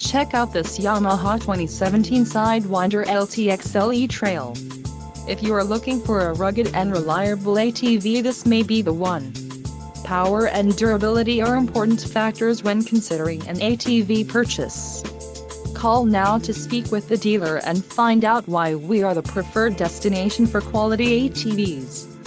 Check out this Yamaha 2017 Sidewinder LTXL E-Trail. If you are looking for a rugged and reliable ATV, this may be the one. Power and durability are important factors when considering an ATV purchase. Call now to speak with the dealer and find out why we are the preferred destination for quality ATVs.